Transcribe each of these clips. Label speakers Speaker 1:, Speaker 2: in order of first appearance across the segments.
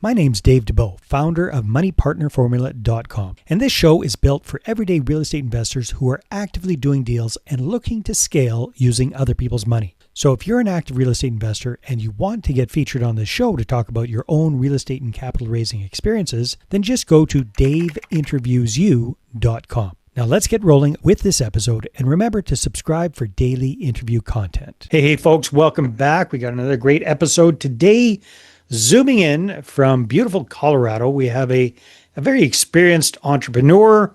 Speaker 1: My name's Dave DeBow, founder of MoneyPartnerFormula.com, and this show is built for everyday real estate investors who are actively doing deals and looking to scale using other people's money. So if you're an active real estate investor and you want to get featured on this show to talk about your own real estate and capital raising experiences, then just go to daveinterviewsyou.com. Now let's get rolling with this episode, and remember to subscribe for daily interview content. Hey folks, welcome back. We got another great episode today. Zooming in from beautiful Colorado, we have a very experienced entrepreneur,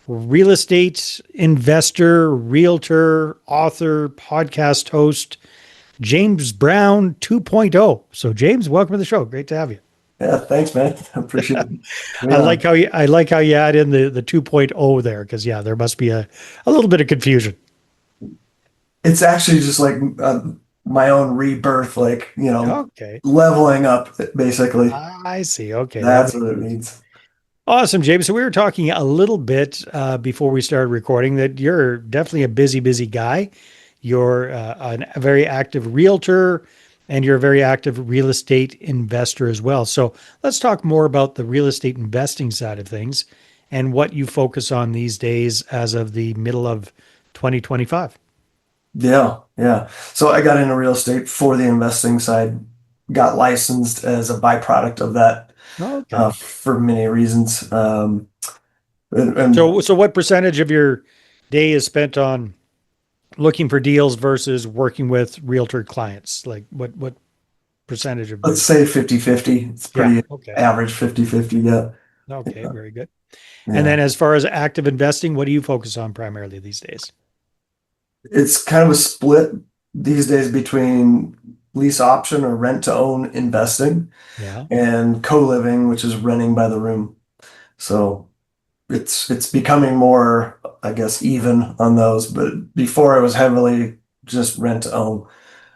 Speaker 1: real estate investor, realtor, author, podcast host, James Brown 2.0. So James, welcome to the show. Great to have you.
Speaker 2: Yeah, thanks, man. I appreciate it. Yeah.
Speaker 1: I like how you add in the 2.0 there, because there must be a little bit of confusion.
Speaker 2: It's actually just like my own rebirth,
Speaker 1: Okay.
Speaker 2: leveling up, basically.
Speaker 1: I see. Okay.
Speaker 2: That's what it means. Awesome,
Speaker 1: James. So we were talking a little bit before we started recording that you're definitely a busy guy. You're a very active realtor, and you're a very active real estate investor as well. So let's talk more about the real estate investing side of things and what you focus on these days as of the middle of 2025.
Speaker 2: Yeah. So I got into real estate for the investing side, got licensed as a byproduct of that.
Speaker 1: Okay.
Speaker 2: For many reasons.
Speaker 1: So what percentage of your day is spent on looking for deals versus working with realtor clients? Like what percentage of
Speaker 2: let's say 50-50. It's pretty average 50-50. Yeah.
Speaker 1: Okay.
Speaker 2: Yeah.
Speaker 1: Very good.
Speaker 2: Yeah.
Speaker 1: And then as far as active investing, what do you focus on primarily these days?
Speaker 2: It's kind of a split these days between lease option or rent to own investing and co-living, which is renting by the room. So it's becoming more, I guess, even on those. But before it was heavily just rent to own.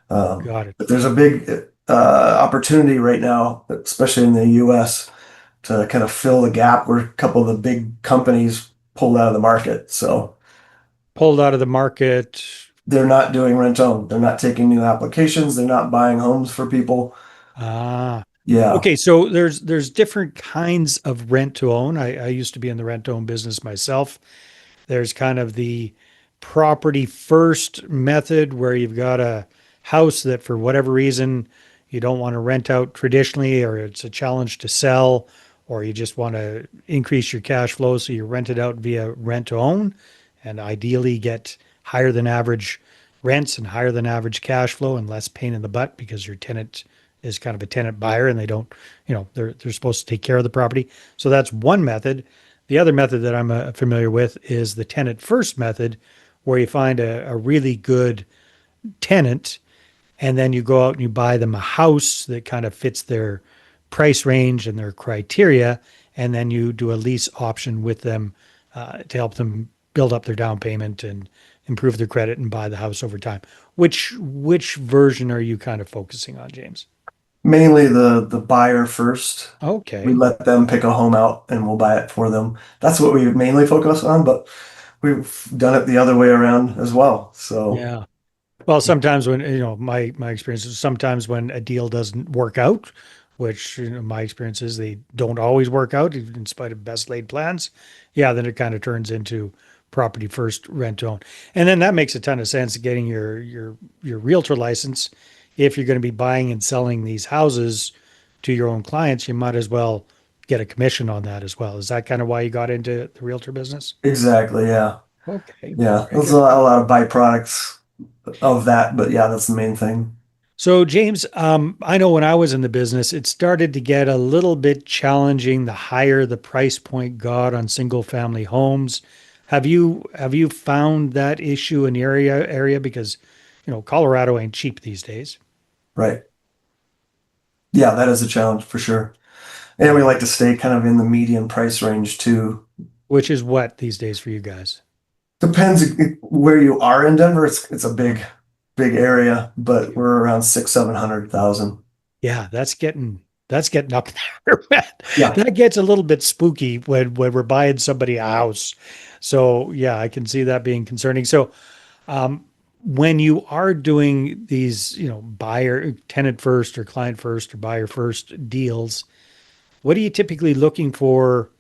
Speaker 1: Got it.
Speaker 2: But there's a big opportunity right now, especially in the US, to kind of fill the gap where a couple of the big companies pulled out of the market. So
Speaker 1: pulled out of the market.
Speaker 2: They're not doing rent own. They're not taking new applications. They're not buying homes for people.
Speaker 1: Yeah.
Speaker 2: Okay.
Speaker 1: So there's different kinds of rent to own. I used to be in the rent to own business myself. There's kind of the property first method where you've got a house that for whatever reason you don't want to rent out traditionally, or it's a challenge to sell, or you just want to increase your cash flow. So you rent it out via rent to own and ideally get higher than average rents and higher than average cash flow and less pain in the butt because your tenant is kind of a tenant buyer and they don't, they're supposed to take care of the property. So that's one method. The other method that I'm familiar with is the tenant first method, where you find a really good tenant and then you go out and you buy them a house that kind of fits their price range and their criteria. And then you do a lease option with them to help them build up their down payment and improve their credit and buy the house over time. Which version are you kind of focusing on, James?
Speaker 2: Mainly the buyer first.
Speaker 1: Okay.
Speaker 2: We let them pick a home out and we'll buy it for them. That's what we mainly focus on, but we've done it the other way around as well. So
Speaker 1: yeah. Well, sometimes when, my experience is sometimes when a deal doesn't work out, which my experience is they don't always work out in spite of best laid plans. Yeah. Then it kind of turns into property first, rent to own. And then that makes a ton of sense, getting your realtor license. If you're going to be buying and selling these houses to your own clients, you might as well get a commission on that as well. Is that kind of why you got into the realtor business?
Speaker 2: Exactly. Yeah.
Speaker 1: Okay.
Speaker 2: Yeah. There's a lot of byproducts of that, but yeah, that's the main thing.
Speaker 1: So James, I know when I was in the business, it started to get a little bit challenging the higher the price point got on single family homes. Have you found that issue in the area? Because, Colorado ain't cheap these days.
Speaker 2: Right. Yeah, that is a challenge for sure. And we like to stay kind of in the median price range too.
Speaker 1: Which is what these days for you guys?
Speaker 2: Depends where you are in Denver. It's a big area, but we're around 600,000-700,000.
Speaker 1: Yeah, that's getting up there.
Speaker 2: Yeah.
Speaker 1: That gets a little bit spooky when we're buying somebody a house. So yeah, I can see that being concerning. So when you are doing these, buyer, tenant first or client first or buyer first deals, What are you typically looking for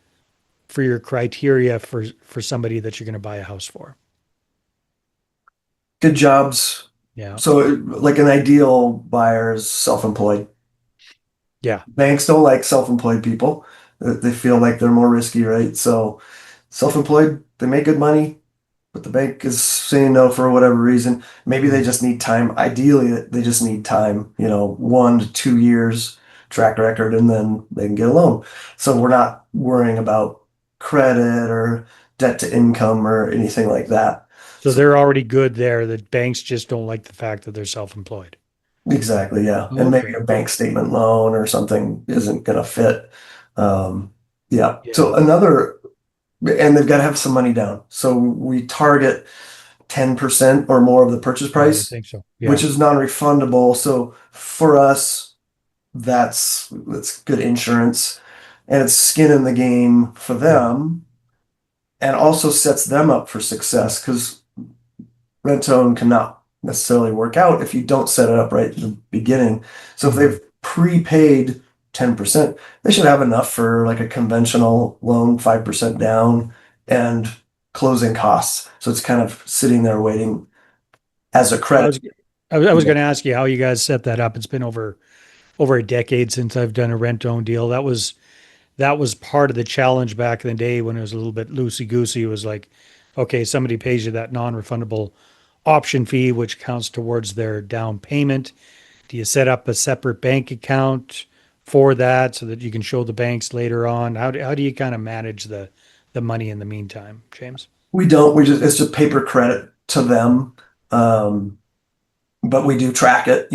Speaker 1: your criteria for somebody that you're going to buy a house for?
Speaker 2: Good jobs.
Speaker 1: Yeah.
Speaker 2: So, like an ideal buyer is self-employed.
Speaker 1: Yeah.
Speaker 2: Banks don't like self-employed people. They feel like they're more risky, right? So, self-employed, they make good money, but the bank is saying no for whatever reason. Maybe they
Speaker 1: Mhm.
Speaker 2: just need time. Ideally, they just need time, 1 to 2 years track record, and then they can get a loan. So we're not worrying about credit or debt to income or anything like that.
Speaker 1: So
Speaker 2: So
Speaker 1: they're already good there. The banks just don't like the fact that they're self-employed.
Speaker 2: exactly, yeah. And maybe
Speaker 1: Okay.
Speaker 2: a bank statement loan or something isn't going to fit. Um, yeah.
Speaker 1: Yeah.
Speaker 2: So and they've got to have some money down. So we target 10% or more of the purchase
Speaker 1: I would
Speaker 2: price,
Speaker 1: think so.
Speaker 2: which
Speaker 1: Yeah.
Speaker 2: is non-refundable. So for us, that's good insurance and it's skin in the game for
Speaker 1: Yeah.
Speaker 2: them and also sets them up for success because rent to own cannot necessarily work out if you don't set it up right in the beginning. So if
Speaker 1: Mhm.
Speaker 2: they've prepaid 10%, they should have enough for like a conventional loan, 5% down and closing costs. So it's kind of sitting there waiting as a
Speaker 1: I
Speaker 2: credit.
Speaker 1: was I was going to ask you how you guys set that up. It's been over a decade since I've done a rent own deal. That was part of the challenge back in the day when it was a little bit loosey goosey. It was like, okay, somebody pays you that non-refundable option fee, which counts towards their down payment. Do you set up a separate bank account for that so that you can show the banks later on? How do you kind of manage the money in the meantime, James?
Speaker 2: We don't, it's just paper credit to them. Um, but we do track it,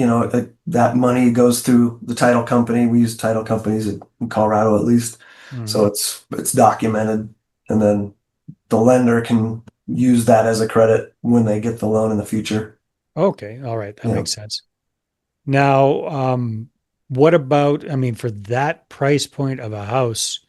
Speaker 2: that money goes through the title company. We use title companies in Colorado at least. So
Speaker 1: Mhm.
Speaker 2: it's documented and then the lender can use that as a credit when they get the loan in the future.
Speaker 1: Okay, all right, that
Speaker 2: Yeah.
Speaker 1: makes sense. Now, what about, I mean, for that price point of a house,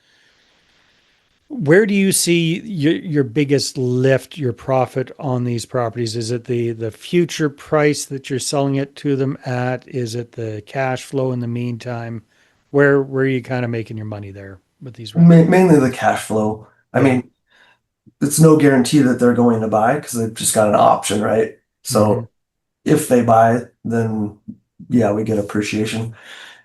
Speaker 1: where do you see your biggest lift, your profit on these properties? Is it the future price that you're selling it to them at? Is it the cash flow in the meantime? Where are you kind of making your money there with these rentals?
Speaker 2: Mainly the cash flow. I
Speaker 1: Yeah.
Speaker 2: mean, it's no guarantee that they're going to buy because they've just got an option, right?
Speaker 1: Hmm.
Speaker 2: So if they buy, then yeah, we get appreciation.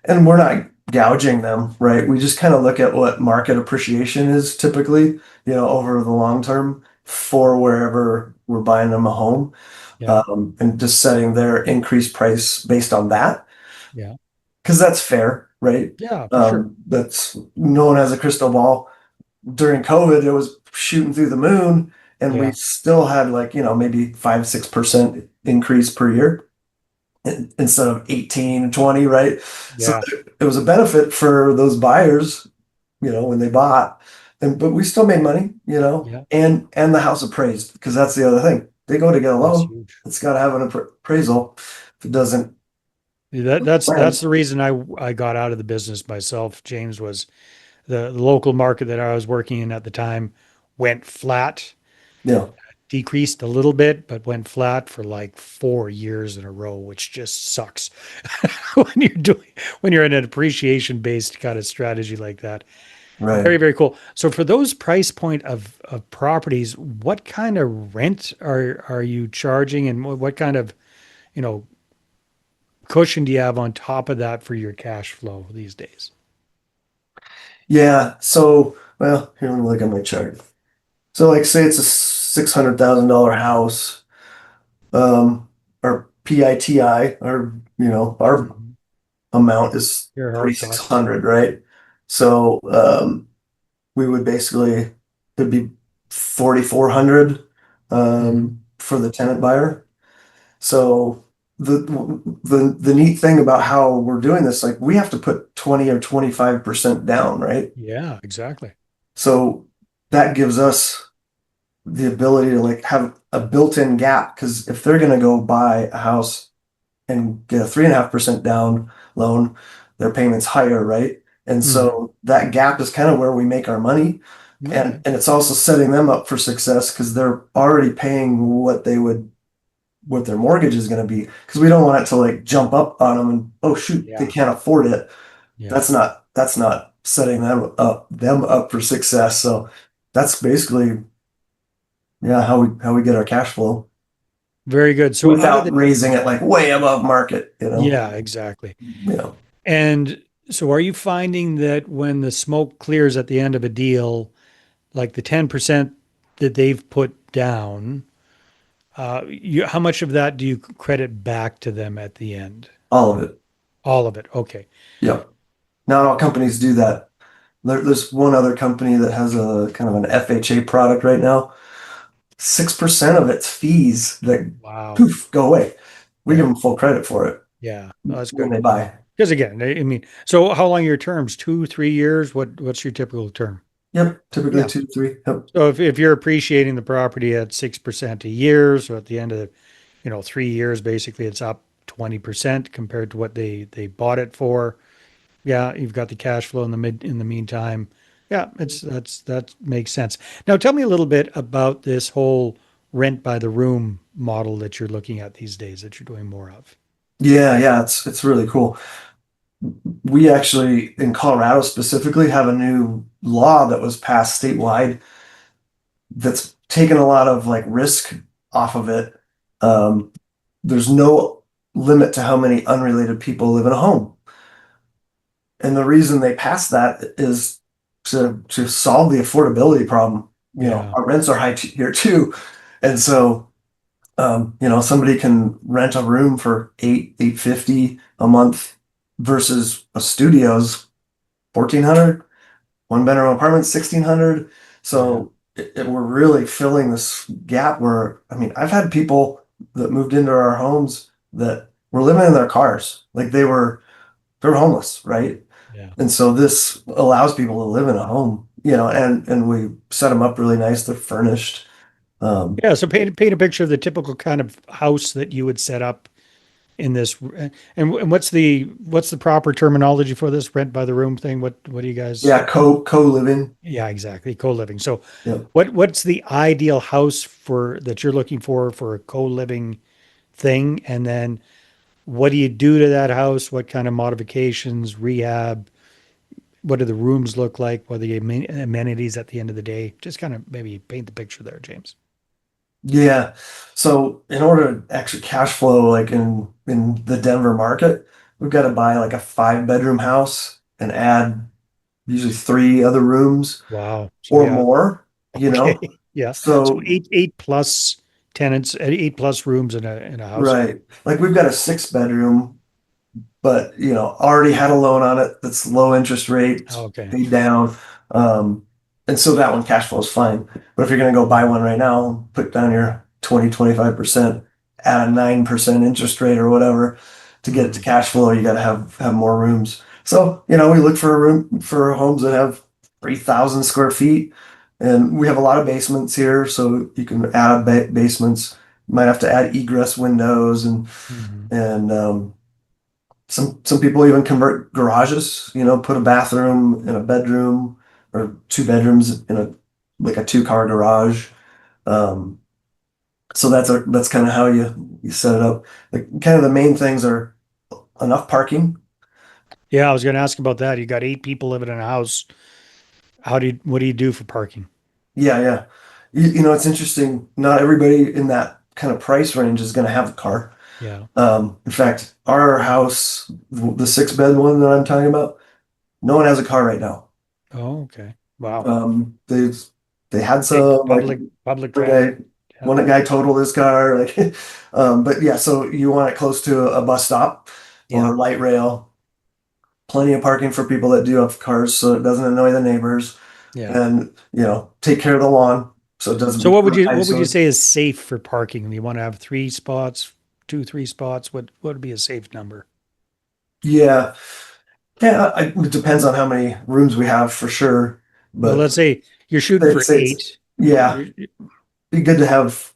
Speaker 2: And we're not gouging them, right? We just kind of look at what market appreciation is typically, over the long term for wherever we're buying them a home,
Speaker 1: Yeah.
Speaker 2: and just setting their increased price based on that,
Speaker 1: Yeah.
Speaker 2: because that's fair, right?
Speaker 1: Yeah, for sure.
Speaker 2: That's no one has a crystal ball. During COVID, it was shooting through the moon, and we
Speaker 1: Yeah.
Speaker 2: still had like, maybe 5, 6% increase per year instead of 18, 20, right? So
Speaker 1: Yeah.
Speaker 2: it was a benefit for those buyers, when they bought. But we still made money,
Speaker 1: Yeah.
Speaker 2: and the house appraised because that's the other thing. They go to get a
Speaker 1: That's
Speaker 2: loan,
Speaker 1: huge.
Speaker 2: it's got to have an appraisal. If it doesn't,
Speaker 1: That's
Speaker 2: land.
Speaker 1: the reason I got out of the business myself, James, was the local market that I was working in at the time went flat,
Speaker 2: Yeah,
Speaker 1: decreased a little bit, but went flat for like 4 years in a row, which just sucks when you're in an appreciation based kind of strategy like that.
Speaker 2: right.
Speaker 1: Very, very cool. So for those price point of properties, what kind of rent are you charging and what kind of, you know, cushion do you have on top of that for your cash flow these days?
Speaker 2: Yeah. So, well, here, let me look at my chart. So, like, say it's a $600,000 house, our PITI, our
Speaker 1: Mhm.
Speaker 2: amount is
Speaker 1: Your hard costs.
Speaker 2: 3,600, right? So, we would basically, it'd be 4,400,
Speaker 1: Hmm.
Speaker 2: for the tenant buyer. So the neat thing about how we're doing this, like we have to put 20 or 25% down, right?
Speaker 1: Yeah, exactly.
Speaker 2: So that gives us the ability to like have a built-in gap because if they're gonna go buy a house and get a 3.5% down loan, their payment's higher, right? And
Speaker 1: Hmm.
Speaker 2: so that gap is kind of where we make our money. And
Speaker 1: Okay.
Speaker 2: and it's also setting them up for success because they're already paying what their mortgage is going to be because we don't want it to like jump up on them and oh shoot they
Speaker 1: Yeah.
Speaker 2: can't afford it.
Speaker 1: Yeah.
Speaker 2: That's not setting them up for success. So that's basically, yeah, how we get our cash flow
Speaker 1: Very good. So out of
Speaker 2: without
Speaker 1: the,
Speaker 2: raising it like way above market, you know.
Speaker 1: yeah, exactly.
Speaker 2: Yeah,
Speaker 1: And so are you finding that when the smoke clears at the end of a deal, like the 10% that they've put down, how much of that do you credit back to them at the end?
Speaker 2: all of it.
Speaker 1: All of it. Okay.
Speaker 2: Yeah. Not all companies do that. There's one other company that has a kind of an FHA product right now. 6% of its fees that
Speaker 1: Wow.
Speaker 2: poof go away. We give
Speaker 1: Yeah.
Speaker 2: them full credit for it
Speaker 1: Yeah. Oh, that's
Speaker 2: when
Speaker 1: good.
Speaker 2: they buy.
Speaker 1: Because again, I mean, so how long are your terms? 2, 3 years? What's your typical term?
Speaker 2: Yep, typically
Speaker 1: Yeah.
Speaker 2: 2, 3. Yep.
Speaker 1: So if you're appreciating the property at 6% a year, so at the end of, 3 years, basically it's up 20% compared to what they bought it for. Yeah, you've got the cash flow in the meantime. Yeah, that makes sense. Now tell me a little bit about this whole rent by the room model that you're looking at these days that you're doing more of.
Speaker 2: Yeah, yeah, it's really cool. We actually, in Colorado specifically, have a new law that was passed statewide that's taken a lot of like risk off of it. Um, there's no limit to how many unrelated people live in a home. And the reason they passed that is to solve the affordability problem. You know,
Speaker 1: Yeah,
Speaker 2: our rents are high here too. And so, somebody can rent a room for 850 a month versus a studio's 1400, one bedroom apartment 1600.
Speaker 1: yeah,
Speaker 2: So we're really filling this gap where, I mean, I've had people that moved into our homes that were living in their cars. Like they were homeless, right?
Speaker 1: yeah.
Speaker 2: And so this allows people to live in a home, and we set them up really nice. They're furnished. Um,
Speaker 1: Yeah, so paint a picture of the typical kind of house that you would set up in this. And what's the proper terminology for this rent by the room thing? What do you guys?
Speaker 2: yeah, co-living.
Speaker 1: Yeah, exactly. Co-living. So
Speaker 2: Yep.
Speaker 1: what's the ideal house for that you're looking for a co-living thing? And then what do you do to that house? What kind of modifications, rehab? What do the rooms look like? What are the amenities at the end of the day? Just kind of maybe paint the picture there, James.
Speaker 2: Yeah. So in order to actually cash flow like in the Denver market, we've got to buy like a 5 bedroom house and add usually 3 other rooms
Speaker 1: Wow. So
Speaker 2: or
Speaker 1: yeah.
Speaker 2: more, you
Speaker 1: Okay.
Speaker 2: know?
Speaker 1: Yeah. So
Speaker 2: So
Speaker 1: eight plus tenants, 8 plus rooms in a house.
Speaker 2: right. Like we've got a 6 bedroom but already had a loan on it that's low interest rate,
Speaker 1: Oh, okay.
Speaker 2: paid down. Um, and so that one cash flow is fine. But if you're going to go buy one right now, put down your 20-25% at a 9% interest rate or whatever to get it to
Speaker 1: Mhm.
Speaker 2: cash flow, you got to have more rooms. So, we look for a room for homes that have 3,000 square feet. And we have a lot of basements here, so you can add basements. You might have to add egress windows
Speaker 1: Mhm.
Speaker 2: and some people even convert garages, put a bathroom in a bedroom or 2 bedrooms in a 2-car garage. Um, so that's kind of how you set it up. Like kind of the main things are enough parking.
Speaker 1: Yeah, I was going to ask about that. You got 8 people living in a house. What do you do for parking?
Speaker 2: Yeah, yeah. It's interesting. Not everybody in that kind of price range is going to have a car.
Speaker 1: Yeah.
Speaker 2: In fact, our house, the 6 bed one that I'm talking about, no one has a car right now.
Speaker 1: Oh, okay. Wow.
Speaker 2: They had
Speaker 1: Take
Speaker 2: some like
Speaker 1: public
Speaker 2: one
Speaker 1: transit.
Speaker 2: guy
Speaker 1: Yeah.
Speaker 2: one guy totaled his car like but yeah, so you want it close to a bus stop
Speaker 1: Yeah.
Speaker 2: or light rail, plenty of parking for people that do have cars so it doesn't annoy the neighbors
Speaker 1: Yeah.
Speaker 2: and take care of the lawn so it doesn't
Speaker 1: So what would
Speaker 2: become
Speaker 1: you
Speaker 2: an
Speaker 1: what would you
Speaker 2: eyesore.
Speaker 1: say is safe for parking? You want to have 3 spots, 2, 3 spots? What would be a safe number?
Speaker 2: Yeah, yeah, it depends on how many rooms we have for sure,
Speaker 1: Well,
Speaker 2: but
Speaker 1: let's say you're shooting for
Speaker 2: it's
Speaker 1: 8.
Speaker 2: yeah,
Speaker 1: You're,
Speaker 2: be good to have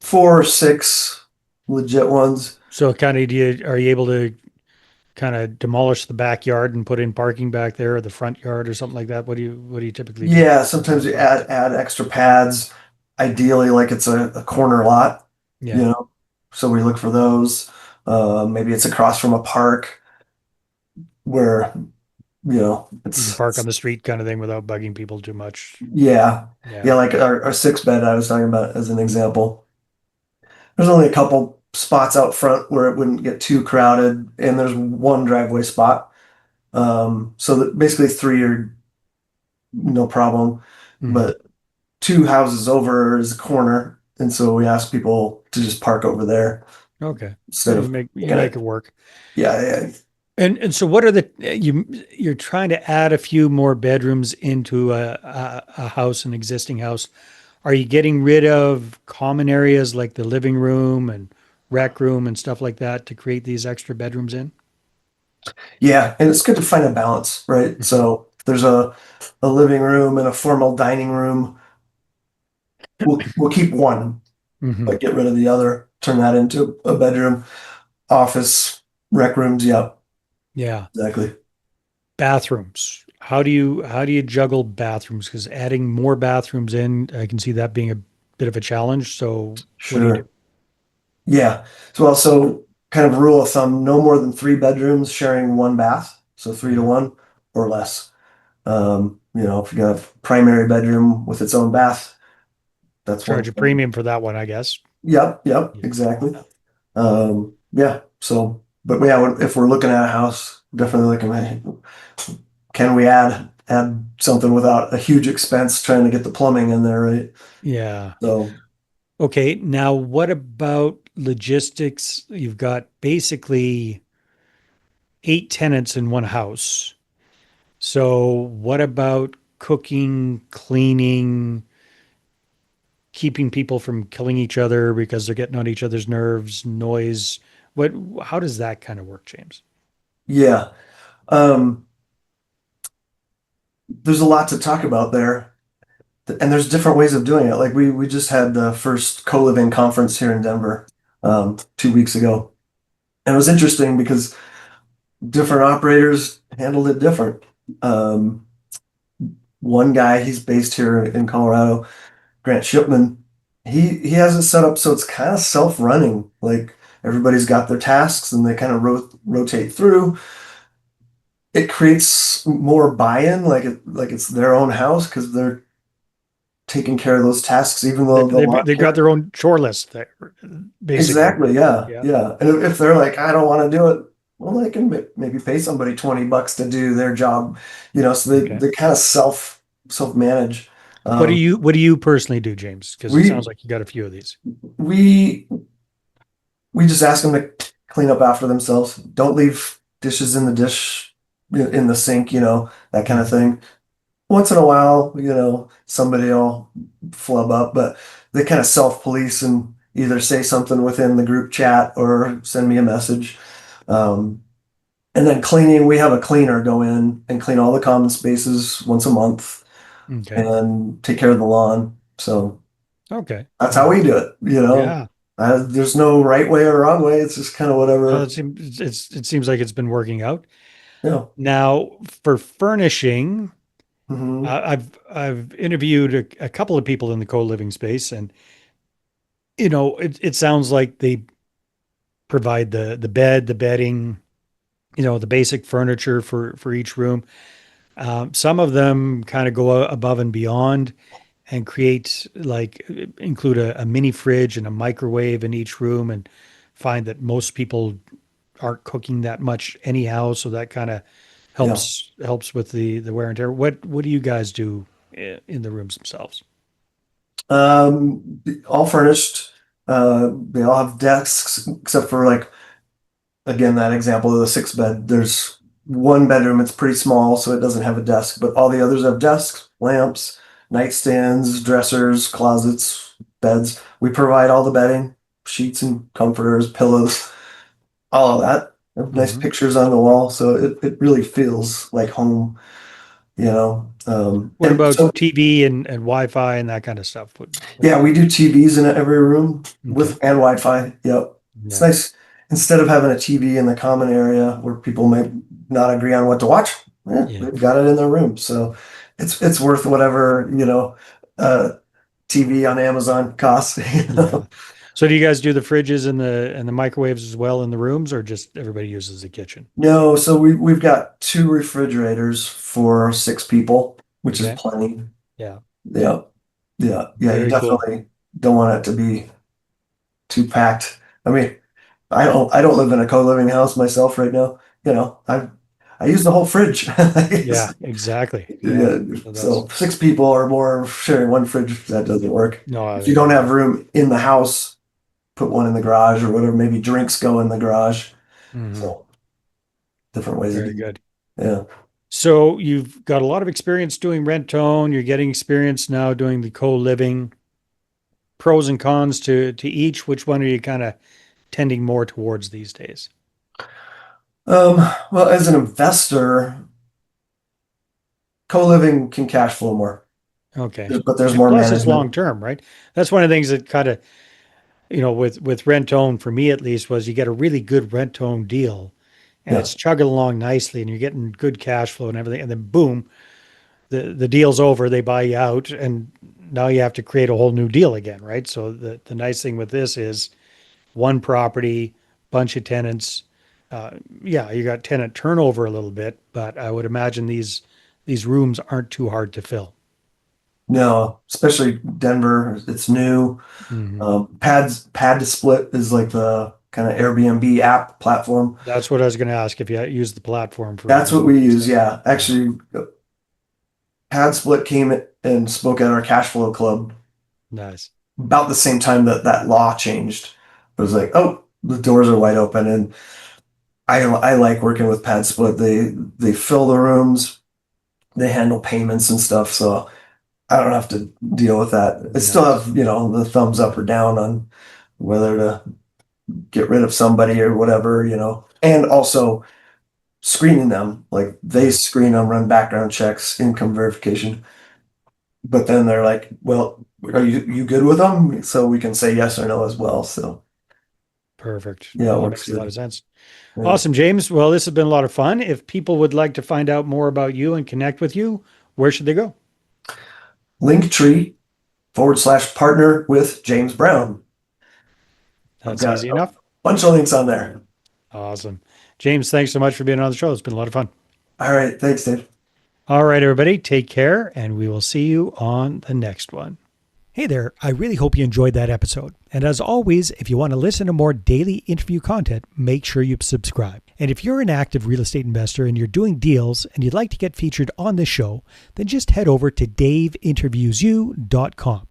Speaker 2: 4 or 6 legit ones.
Speaker 1: so kind of are you able to kind of demolish the backyard and put in parking back there or the front yard or something like that? What do you typically do
Speaker 2: Yeah,
Speaker 1: to
Speaker 2: sometimes
Speaker 1: have
Speaker 2: you
Speaker 1: parking?
Speaker 2: add extra pads, ideally like it's a corner lot, you
Speaker 1: Yeah.
Speaker 2: know. So we look for those. Maybe it's across from a park where
Speaker 1: You can park on the street kind of thing without bugging people too much.
Speaker 2: yeah.
Speaker 1: Yeah.
Speaker 2: Yeah, like our six bed I was talking about as an example. There's only a couple spots out front where it wouldn't get too crowded, and there's one driveway spot. So that basically three are no problem,
Speaker 1: Hmm.
Speaker 2: but two houses over is a corner, and so we ask people to just park over there
Speaker 1: Okay. So
Speaker 2: instead
Speaker 1: you
Speaker 2: of
Speaker 1: make
Speaker 2: making
Speaker 1: it
Speaker 2: it.
Speaker 1: work.
Speaker 2: Yeah, yeah,
Speaker 1: And so what are the you're trying to add a few more bedrooms into a house, an existing house. Are you getting rid of common areas like the living room and rec room and stuff like that to create these extra bedrooms in?
Speaker 2: yeah. And it's good to find a balance, right?
Speaker 1: Hmm.
Speaker 2: So if there's a living room and a formal dining room. We'll keep one,
Speaker 1: Hmm.
Speaker 2: but get rid of the other. Turn that into a bedroom, office, rec rooms. Yep,
Speaker 1: Yeah.
Speaker 2: exactly.
Speaker 1: Bathrooms. How do you juggle bathrooms? Because adding more bathrooms in, I can see that being a bit of a challenge. So what do you do?
Speaker 2: Sure. Yeah. So kind of rule of thumb, no more than three bedrooms sharing one bath. So three to
Speaker 1: Yeah.
Speaker 2: one or less. If you got a primary bedroom with its own bath, that's one
Speaker 1: Charge a
Speaker 2: thing.
Speaker 1: premium for that one, I guess.
Speaker 2: Yep,
Speaker 1: Yeah.
Speaker 2: exactly. Yeah. So, but yeah, if we're looking at a house, definitely looking at, can we add something without a huge expense trying to get the plumbing in there, right?
Speaker 1: Yeah.
Speaker 2: So,
Speaker 1: Okay. Now, what about logistics? You've got basically 8 tenants in one house. So, what about cooking, cleaning, keeping people from killing each other because they're getting on each other's nerves, noise? What, how does that kind of work, James?
Speaker 2: yeah. Um, there's a lot to talk about there. And there's different ways of doing it. Like we just had the first co-living conference here in Denver 2 weeks ago. And it was interesting because different operators handled it different. Um, One guy, he's based here in Colorado, Grant Shipman. He has it set up so it's kind of self-running. Like everybody's got their tasks and they kind of rotate through. It creates more buy-in, like it's their own house because they're taking care of those tasks, even
Speaker 1: They,
Speaker 2: though the
Speaker 1: they've,
Speaker 2: lawn
Speaker 1: they've got
Speaker 2: care.
Speaker 1: their own chore list there, basically.
Speaker 2: Exactly, yeah,
Speaker 1: Yeah.
Speaker 2: yeah. And if they're like, I don't want to do it, well, they can maybe pay somebody $20 to do their job, so they
Speaker 1: Okay.
Speaker 2: they kind of self manage. Um,
Speaker 1: What do you personally do, James? Because it sounds
Speaker 2: we
Speaker 1: like you got a few of these.
Speaker 2: we we just ask them to clean up after themselves. Don't leave dishes in the in the sink, that kind of
Speaker 1: Mhm.
Speaker 2: thing. Once in a while, somebody will flub up, but they kind of self-police and either say something within the group chat or send me a message. Um, and then cleaning, we have a cleaner go in and clean all the common spaces once a month
Speaker 1: Okay.
Speaker 2: and take care of the lawn. So
Speaker 1: Okay.
Speaker 2: that's
Speaker 1: All
Speaker 2: how
Speaker 1: right.
Speaker 2: we do it.
Speaker 1: Yeah.
Speaker 2: There's no right way or wrong way. It's just kind of
Speaker 1: No,
Speaker 2: whatever,
Speaker 1: it seems like it's been working out.
Speaker 2: you know.
Speaker 1: Now, for furnishing,
Speaker 2: Hmm.
Speaker 1: I've interviewed a couple of people in the co-living space, and it sounds like they provide the bed, the bedding, the basic furniture for each room. Some of them kind of go above and beyond and create like include a mini fridge and a microwave in each room, and find that most people aren't cooking that much anyhow, so that kind of
Speaker 2: Yeah.
Speaker 1: helps with the wear and tear. What do you guys do in the rooms themselves?
Speaker 2: All furnished. They all have desks except for like again, that example of the six bed, there's one bedroom, it's pretty small, so it doesn't have a desk, but all the others have desks, lamps, nightstands, dressers, closets, beds. We provide all the bedding, sheets and comforters, pillows, all of that. Nice
Speaker 1: Hmm.
Speaker 2: pictures on the wall, so it really feels like home.
Speaker 1: What
Speaker 2: And
Speaker 1: about
Speaker 2: so
Speaker 1: TV and Wi-Fi and that kind of stuff?
Speaker 2: yeah, we do TVs in every room with
Speaker 1: Okay.
Speaker 2: and Wi-Fi. Yep. It's
Speaker 1: Yeah.
Speaker 2: nice instead of having a TV in the common area where people may not agree on what to watch.
Speaker 1: Yeah.
Speaker 2: They've got it in their room, so it's worth whatever TV on Amazon costs.
Speaker 1: Yeah. So do you guys do the fridges and the microwaves as well in the rooms, or just everybody uses the kitchen?
Speaker 2: No, so we've got two refrigerators for 6 people, which is
Speaker 1: Okay.
Speaker 2: plenty.
Speaker 1: Yeah.
Speaker 2: Yeah. Yeah. You
Speaker 1: Very cool.
Speaker 2: definitely don't want it to be too packed. I mean, I don't live in a co-living house myself right now. I use the whole fridge.
Speaker 1: Yeah, exactly. Yeah.
Speaker 2: Yeah,
Speaker 1: So that's
Speaker 2: so 6 people or more sharing one fridge, that doesn't work.
Speaker 1: no,
Speaker 2: If you don't
Speaker 1: yeah.
Speaker 2: have room in the house, put one in the garage or whatever. Maybe drinks go in the garage.
Speaker 1: Hmm.
Speaker 2: So different ways of
Speaker 1: Very
Speaker 2: doing
Speaker 1: good.
Speaker 2: it. Yeah.
Speaker 1: So you've got a lot of experience doing rent to own. You're getting experience now doing the co-living. Pros and cons to each. Which one are you kind of tending more towards these days?
Speaker 2: Um, well, as an investor, co-living can cash flow more,
Speaker 1: Okay.
Speaker 2: but there's
Speaker 1: And
Speaker 2: more
Speaker 1: plus it's long
Speaker 2: management.
Speaker 1: term, right? That's one of the things that kind of, with rent to own for me at least was you get a really good rent to own deal and
Speaker 2: Yeah.
Speaker 1: it's chugging along nicely and you're getting good cash flow and everything. And then boom, the deal's over, they buy you out, and now you have to create a whole new deal again, right? So the nice thing with this is one property, bunch of tenants. Uh, yeah, you got tenant turnover a little bit, but I would imagine these rooms aren't too hard to fill.
Speaker 2: No, especially Denver, it's new.
Speaker 1: Hmm.
Speaker 2: Pad to Split is like the kind of Airbnb app platform.
Speaker 1: That's what I was going to ask if you use the platform for
Speaker 2: That's what
Speaker 1: rooms
Speaker 2: we
Speaker 1: and
Speaker 2: use.
Speaker 1: stuff.
Speaker 2: Yeah.
Speaker 1: Yeah.
Speaker 2: Actually, Pad Split came and spoke at our cash flow club
Speaker 1: Nice.
Speaker 2: about the same time that that law changed. It was like, oh, the doors are wide open, and I like working with Pad Split. They fill the rooms, they handle payments and stuff, so I don't have to deal with that. I still
Speaker 1: Nice.
Speaker 2: have, the thumbs up or down on whether to get rid of somebody or whatever, and also screening them. Like they
Speaker 1: Yeah.
Speaker 2: screen them, run background checks, income verification. But then they're like, well, are you good with them? So we can say yes or no as well. So
Speaker 1: Perfect.
Speaker 2: yeah, it
Speaker 1: No, that
Speaker 2: works
Speaker 1: makes a lot of
Speaker 2: good.
Speaker 1: sense.
Speaker 2: Yeah.
Speaker 1: Awesome, James. Well, this has been a lot of fun. If people would like to find out more about you and connect with you, where should they go?
Speaker 2: Linktree/partner with James Brown. I've
Speaker 1: That's
Speaker 2: got
Speaker 1: easy
Speaker 2: a
Speaker 1: enough.
Speaker 2: bunch of links on there.
Speaker 1: Awesome. James, thanks so much for being on the show. It's been a lot of fun.
Speaker 2: All right. Thanks, Dave.
Speaker 1: All right, everybody, take care, and we will see you on the next one. Hey there, I really hope you enjoyed that episode. And as always, if you want to listen to more daily interview content, make sure you subscribe. And if you're an active real estate investor and you're doing deals and you'd like to get featured on this show, then just head over to daveinterviewsyou.com.